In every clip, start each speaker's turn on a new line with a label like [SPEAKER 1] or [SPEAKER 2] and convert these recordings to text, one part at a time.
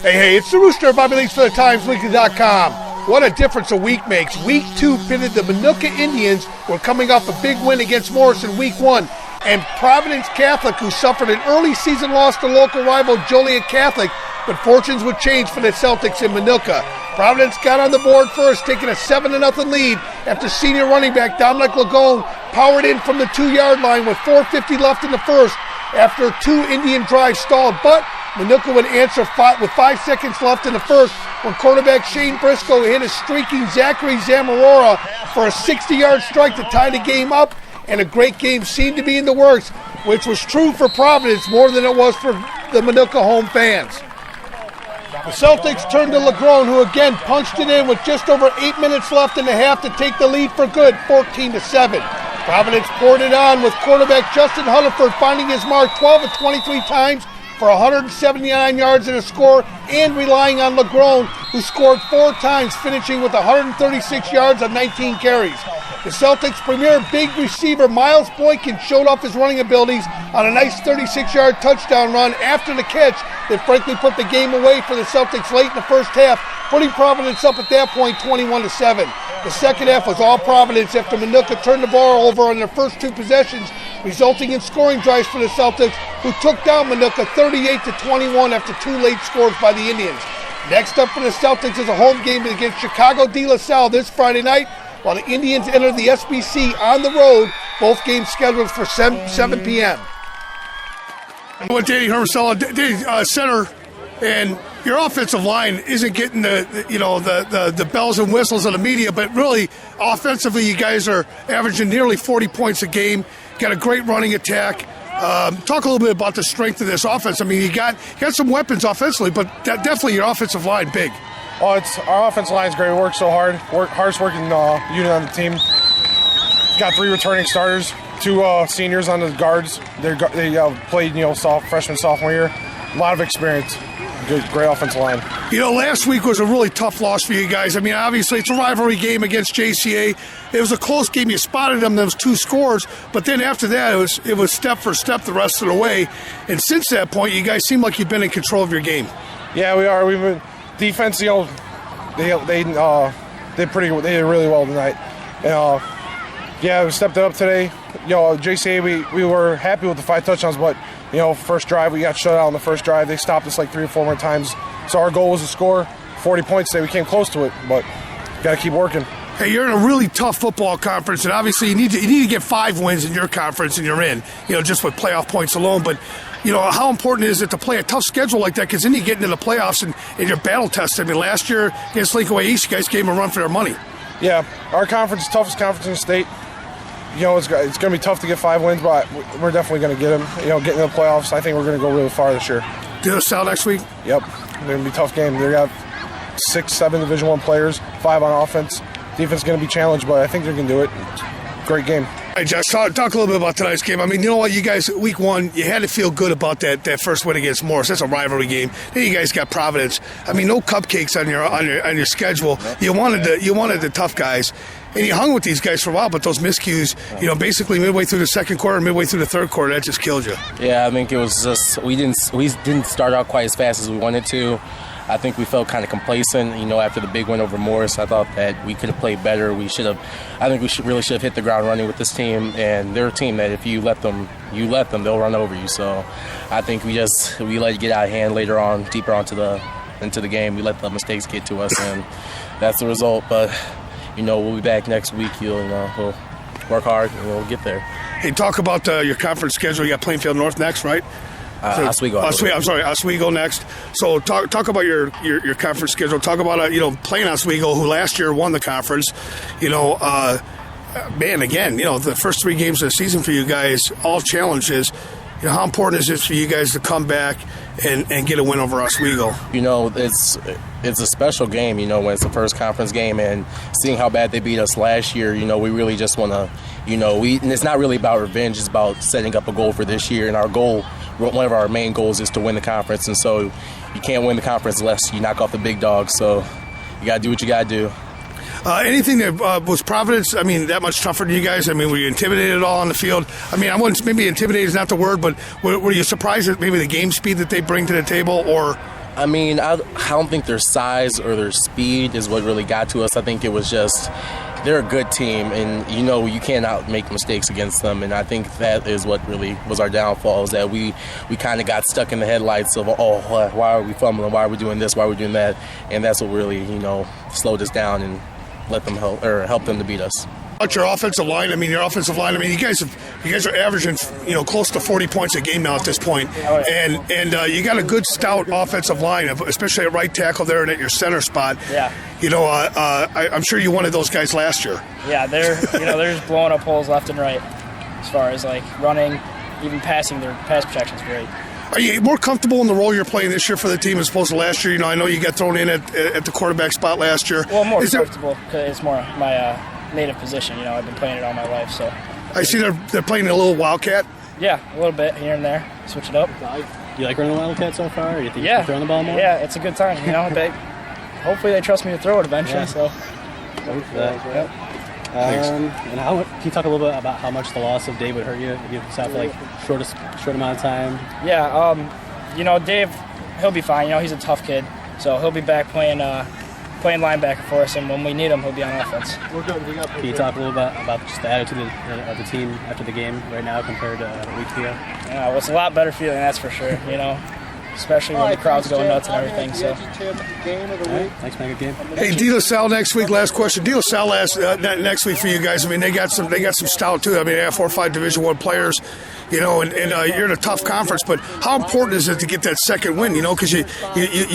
[SPEAKER 1] Hey, it's the Rooster, Bobby Leaks for the TimesWeekly.com. What a difference a week makes. Week 2 pitted the Minooka Indians, who were coming off a big win against Morris in Week 1, and Providence Catholic, who suffered an early season loss to local rival Joliet Catholic, but fortunes would change for the Celtics in Minooka. Providence got on the board first, taking a 7-0 lead after senior running back Dominic Lagone powered in from the 2-yard line with 4:50 left in the first after 2 Indian drives stalled, but Minooka would answer with 5 seconds left in the first when quarterback Shane Briscoe hit a streaking Zachary Zamorora for a 60-yard strike to tie the game up, and a great game seemed to be in the works, which was true for Providence more than it was for the Minooka home fans. The Celtics turned to Lagrone, who again punched it in with just over 8 minutes left in the half to take the lead for good, 14-7. Providence poured it on with quarterback Justin Hunniford finding his mark 12 of 23 times for 179 yards and a score, and relying on Lagrone, who scored 4 times, finishing with 136 yards on 19 carries. The Celtics' premier big receiver Miles Boykin showed off his running abilities on a nice 36-yard touchdown run after the catch that frankly put the game away for the Celtics late in the first half, putting Providence up at that point 21-7. The second half was all Providence after Minooka turned the ball over on their first 2 possessions, resulting in scoring drives for the Celtics, who took down Minooka 38-21 after 2 late scores by the Indians. Next up for the Celtics is a home game against Chicago De La Salle this Friday night, while the Indians enter the SBC on the road, both games scheduled for 7 p.m. I went to Danny Hermosella, center, and your offensive line isn't getting the bells and whistles of the media, but really offensively you guys are averaging nearly 40 points a game. Got a great running attack. Talk a little bit about the strength of this offense. I mean, you got some weapons offensively, but definitely your offensive line big.
[SPEAKER 2] Oh, our offensive line's great. We work so hard. Hardest working unit on the team. Got 3 returning starters, 2 seniors on the guards. They played freshman, sophomore year. A lot of experience. Great offensive line.
[SPEAKER 1] Last week was a really tough loss for you guys. I mean, obviously it's a rivalry game against JCA. It was a close game. You spotted them. There was 2 scores, but then after that it was step for step the rest of the way. And since that point, you guys seem like you've been in control of your game.
[SPEAKER 2] Yeah, we are. We've been defense. They did really well tonight. Yeah, we stepped it up today. JCA, we were happy with the 5 touchdowns, but first drive we got shut out on the first drive. They stopped us like 3 or 4 more times. So our goal was to score 40 points today. We came close to it, but got to keep working.
[SPEAKER 1] Hey, you're in a really tough football conference, and obviously you need to get 5 wins in your conference, and you're in. Just with playoff points alone, but. How important is it to play a tough schedule like that? Because then you get into the playoffs and you're battle tested. I mean, last year against Lakeway East, you guys gave them a run for their money.
[SPEAKER 2] Yeah, our conference is the toughest conference in the state. It's going to be tough to get 5 wins, but we're definitely going to get them. Get into the playoffs. I think we're going to go really far this year.
[SPEAKER 1] De La Salle next week?
[SPEAKER 2] Yep. It's going to be a tough game. They got 6, 7 Division I players, 5 on offense. Defense is going to be challenged, but I think they can do it. Great game.
[SPEAKER 1] Hey, Josh, talk a little bit about tonight's game. I mean, you know what, you guys, week 1, you had to feel good about that first win against Morris. That's a rivalry game. Then you guys got Providence. I mean, no cupcakes on your schedule. You wanted the tough guys, and you hung with these guys for a while. But those miscues, basically midway through the second quarter, midway through the third quarter, that just killed you.
[SPEAKER 3] Yeah, I think it was just we didn't start out quite as fast as we wanted to. I think we felt kind of complacent, after the big win over Morris. I thought that we could have played better. I think we really should have hit the ground running with this team. And they're a team that if you let them, they'll run over you. So I think we let it get out of hand later on, deeper into the game. We let the mistakes get to us, and that's the result. But, we'll be back next week. We'll work hard, and we'll get there.
[SPEAKER 1] Hey, talk about your conference schedule. You got Plainfield North next, right?
[SPEAKER 3] Oswego.
[SPEAKER 1] Oswego next. So talk about your conference schedule. Talk about playing Oswego, who last year won the conference. The first 3 games of the season for you guys, all challenges. How important is it for you guys to come back and get a win over Oswego?
[SPEAKER 3] It's a special game. When it's the first conference game, and seeing how bad they beat us last year. We really just want to. And it's not really about revenge. It's about setting up a goal for this year, and our goal. One of our main goals is to win the conference, and so you can't win the conference unless you knock off the big dogs. So you got to do what you got to do.
[SPEAKER 1] Anything that was Providence, that much tougher than you guys? Were you intimidated at all on the field? Maybe intimidated is not the word, but were you surprised at maybe the game speed that they bring to the table, or
[SPEAKER 3] I mean, I don't think their size or their speed is what really got to us. I think it was just they're a good team, and you cannot make mistakes against them. And I think that is what really was our downfall, is that we kind of got stuck in the headlights of, why are we fumbling? Why are we doing this? Why are we doing that? And that's what really slowed us down and let them help them to beat us.
[SPEAKER 1] About your offensive line, you guys are averaging close to 40 points a game now at this point, and you got a good stout offensive line, especially at right tackle there and at your center spot.
[SPEAKER 4] Yeah.
[SPEAKER 1] I'm sure you wanted those guys last year.
[SPEAKER 4] Yeah, they're just blowing up holes left and right as far as like running, even passing. Their pass protection is great.
[SPEAKER 1] Are you more comfortable in the role you're playing this year for the team as opposed to last year? I know you got thrown in at the quarterback spot last year.
[SPEAKER 4] Well, more comfortable because it's more my native position. I've been playing it all my life. So
[SPEAKER 1] I see they're playing a little wildcat.
[SPEAKER 4] Yeah, a little bit here and there. Switch it up.
[SPEAKER 5] Do you like running the wildcat so far? Or do you think you can throw the ball more?
[SPEAKER 4] Yeah, it's a good time. Hopefully they trust me to throw it eventually.
[SPEAKER 5] Yeah.
[SPEAKER 4] So.
[SPEAKER 5] Yep. And can you talk a little bit about how much the loss of Dave would hurt you? If you have like short amount of time.
[SPEAKER 4] Yeah. Dave, he'll be fine. He's a tough kid, so he'll be back playing linebacker for us, and when we need him, he'll be on offense.
[SPEAKER 5] Can you talk a little bit about just the attitude of the team after the game right now compared to a week ago?
[SPEAKER 4] Yeah, well, it's a lot better feeling, that's for sure. Especially when the crowd's going nuts and everything. So.
[SPEAKER 5] Thanks, man. Good game.
[SPEAKER 1] Hey, De La Salle next week. Last question. De La Salle next week for you guys. I mean, they got some stout too. I mean, they have 4 or 5 Division I players. And you're in a tough conference. But how important is it to get that second win? Because you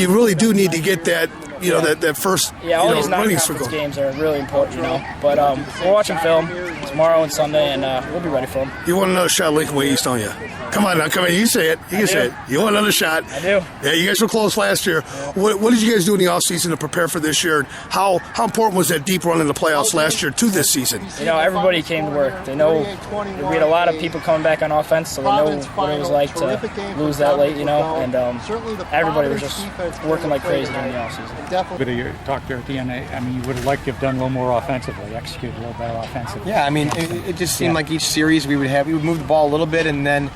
[SPEAKER 1] really do need to get that. That first.
[SPEAKER 4] Yeah, all these non-conference games are really important. But we're watching film tomorrow and Sunday, and we'll be ready for them.
[SPEAKER 1] You want another shot, Lincoln Way East, don't you? Come on now, come on. You say it. You can say it. You want another shot?
[SPEAKER 4] I do.
[SPEAKER 1] Yeah, you guys were close last year. Yeah. What did you guys do in the offseason to prepare for this year? And how important was that deep run in the playoffs last year to this season?
[SPEAKER 4] Everybody came to work. They know we had a lot of people coming back on offense, so they know what it was like to lose that late, and everybody was just working like crazy during the offseason.
[SPEAKER 6] Bit of your talk there at the end. I mean, you would have liked to have done a little more offensively, execute a little better offensively.
[SPEAKER 7] Yeah, I mean, it just seemed like each series we would move the ball a little bit, and then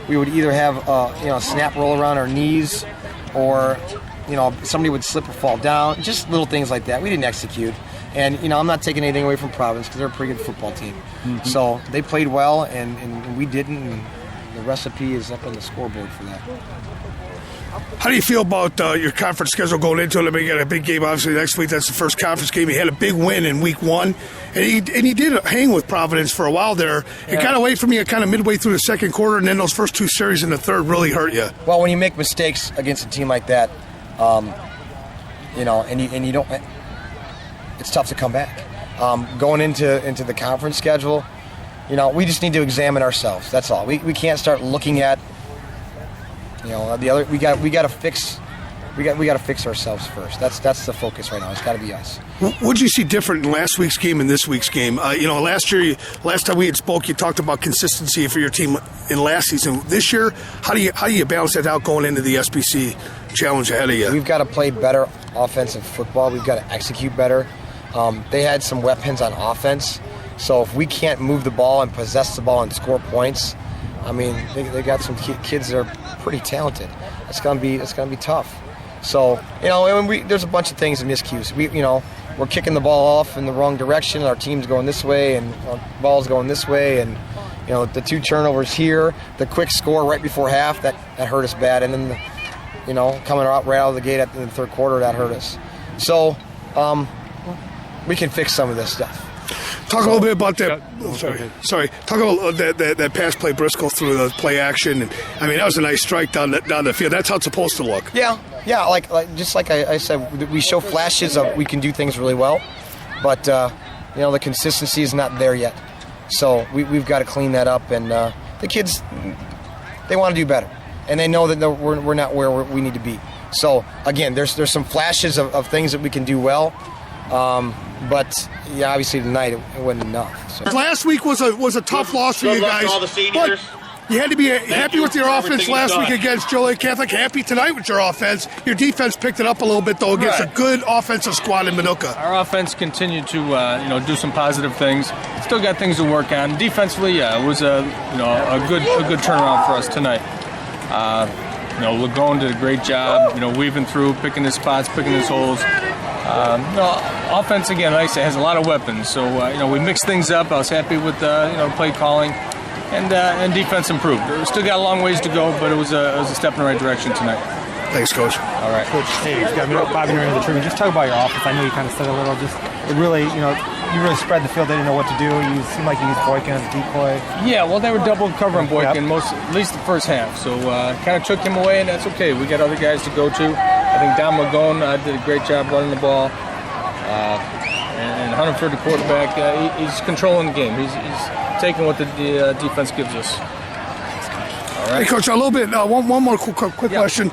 [SPEAKER 7] we would either have a snap roll around our knees, or somebody would slip or fall down, just little things like that. We didn't execute, and I'm not taking anything away from Providence because they're a pretty good football team. Mm-hmm. So they played well, and we didn't. And the recipe is up on the scoreboard for that.
[SPEAKER 1] How do you feel about your conference schedule going into it? I mean, you got a big game, obviously, next week. That's the first conference game. He had a big win in week 1, and he did hang with Providence for a while there. It kind of waited for me kind of midway through the second quarter, and then those first 2 series in the third really hurt you.
[SPEAKER 7] Well, when you make mistakes against a team like that, and you don't, it's tough to come back. Going into the conference schedule, we just need to examine ourselves. That's all. We can't start looking at. The other we got to fix ourselves first. That's the focus right now. It's got to be us.
[SPEAKER 1] What did you see different in last week's game and this week's game? Last time we had spoke, you talked about consistency for your team in last season. This year, how do you balance that out going into the SBC challenge ahead of you?
[SPEAKER 7] We've got to play better offensive football. We've got to execute better. They had some weapons on offense, so if we can't move the ball and possess the ball and score points, I mean, they got some kids that are pretty talented. It's gonna be tough. So there's a bunch of things in miscues. We're kicking the ball off in the wrong direction. Our team's going this way, and our ball's going this way, and the 2 turnovers here, the quick score right before half that hurt us bad, and then coming out right out of the gate in the third quarter that hurt us. So we can fix some of this stuff.
[SPEAKER 1] Talk a little bit about that. Sorry. Talk about that pass play Briscoe through the play action. And, I mean, that was a nice strike down the field. That's how it's supposed to look.
[SPEAKER 7] Yeah. Like I said, we show flashes of we can do things really well, but the consistency is not there yet. So we've got to clean that up. And the kids, they want to do better, and they know that we're not where we need to be. So again, there's some flashes of things that we can do well. But obviously tonight it wasn't enough. So.
[SPEAKER 1] Last week was a tough loss for you guys, but you had to be happy with your offense last week against Joliet Catholic. Happy tonight with your offense. Your defense picked it up a little bit though against a good offensive squad in Minooka.
[SPEAKER 8] Our offense continued to do some positive things. Still got things to work on. Defensively, it was a good turnaround for us tonight. Lagone did a great job, weaving through, picking his spots, picking his holes. Offense, again, like I say, has a lot of weapons. So, we mixed things up. I was happy with, play calling. And defense improved. We still got a long ways to go, but it was a step in the right direction tonight.
[SPEAKER 1] Thanks, Coach.
[SPEAKER 8] All right.
[SPEAKER 9] Coach, hey, you got 5 minutes into the tribune. Just talk about your offense. I know you kind of said a little. It really, you really spread the field. They didn't know what to do. You seemed like you used Boykin as a decoy.
[SPEAKER 8] Yeah, well, they were double covering Boykin at least the first half. So kind of took him away, and that's okay. We got other guys to go to. I think Don Lagone did a great job running the ball. And Hunterford, the quarterback, he's controlling the game. He's taking what the defense gives us. All right.
[SPEAKER 1] Hey, Coach, a little bit. One more quick question.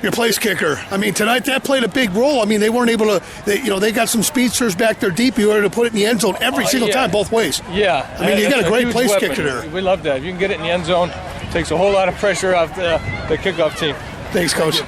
[SPEAKER 1] Your place kicker. I mean, tonight that played a big role. I mean, they weren't able to. They got some speedsters back there deep. You wanted to put it in the end zone every single time, both ways.
[SPEAKER 8] Yeah.
[SPEAKER 1] I mean, you got a great place
[SPEAKER 8] weapon.
[SPEAKER 1] kicker there.
[SPEAKER 8] We love that. If you can get it in the end zone, it takes a whole lot of pressure off the kickoff team.
[SPEAKER 1] Thanks, Coach.